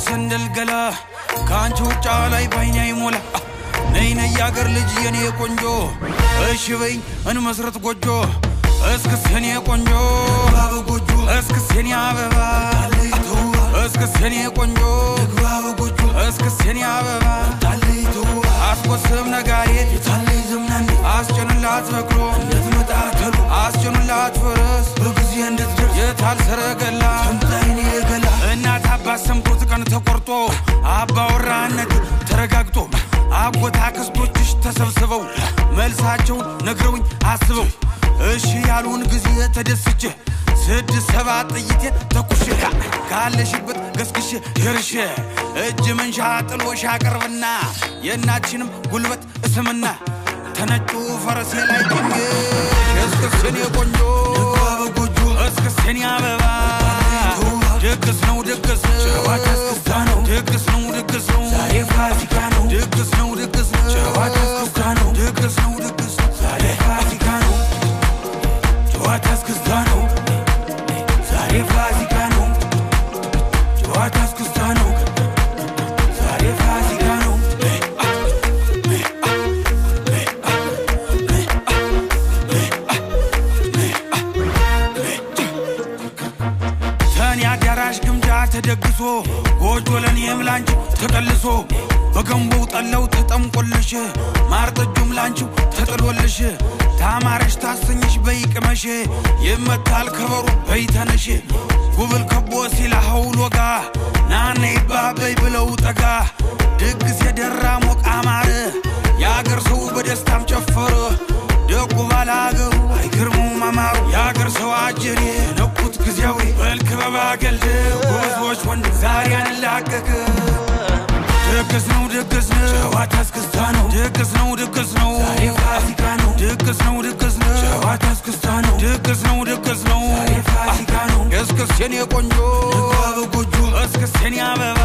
ሰንደል ገላ ካንቺ ውጫ ላይ ባይኔ አይሞላ ነይ ነይ ያገር ልጅ የኔ ቆንጆ እሺ በይኝ እንመስረት ጎጆ እስክስ የኔ ቆንጆ ባብ ጎጆ እስክስ የኔ አበባ ታለይቶ እስክስ የኔ ቆንጆ ባብ ጎጆ እስክስ የኔ አበባ ታለይቶ አስቆስም ነጋሪ ታለይ ዘምናን አስጨንላት በክሮ እንድትመጣተሉ አስጨንላት ፈረስ በጊዜ እንድትደርስ የታል ሰረገላ ተምታይኔ ገላ እናት አባት ሰምቶት ቀን ተቆርጦ አባወራነት ተረጋግጦ አጎታ ክስቶችሽ ተሰብስበው መልሳቸውን ነግረውኝ አስበው እሺ ያሉን ጊዜ ተደስቼ 6-7 ጥይቴ ተኩሼ ካለሽበት ገስግሼ ይርሼ እጅ መንሻ ጥሎሽ አቀርብና የናችንም ጉልበት እስምና ተነጩ ፈረሴ ላይ ቆንጆ እስክስኔ ቆንጆ ጎጆ እስክስኔ አበባ ድግስ ነው ድግስ ጨዋታ እስክስታ ነው ድግስ ነው ድግስ ነው ዛሬ ፋሲካ ነው ድግስ ነው ድግስ ነው ጨዋታ እስክስታ ነው ድግስ ነው ድግስ ነው ዛሬ ፋሲካ ነው ጨዋታ እስክስታ ነው ዛሬ ፋሲካ ነው ጨዋታ እስክስታ ነው ዛሬ ፋሲካ ነው ተኛ ዳራሽ ግምጃ ተደግሶ ጎጆ ለኔም ላንቺ ተቀልሶ በገንቦው ጠለው ተጠምቆልሽ ማርጠጁም ላንቺ ተጥሎልሽ ታማረሽ ታሰኝሽ በይቅመሽ ይመታል ከበሩ በይተነሽ ጉብል ከቦ ሲላ ሐውሎጋ ናኔ ባበይ ብለው ጠጋ ድግስ የደራ ሞቅ አማረ ያገር ሰው በደስታም ጨፈረ ደቁ ባላገሩ አይገርሙም አማሩ ያገር ሰው አጀሬ ነኩት ግዚያዊ በልክበባ ገልደ ጎዞች ወንድ ዛሬ አንላቀቅ ድግስ ነው ጨዋታ እስክስታ ነው ድግስ ነው ዛሬ ፋሲካ ነው ድግስ ነው ጨዋታ እስክስታ ነው ድግስ ነው ዛሬ ፋሲካ ነው እስክስ የኔ ቆንጆ ጎጆ እስክስ የኔ አበባ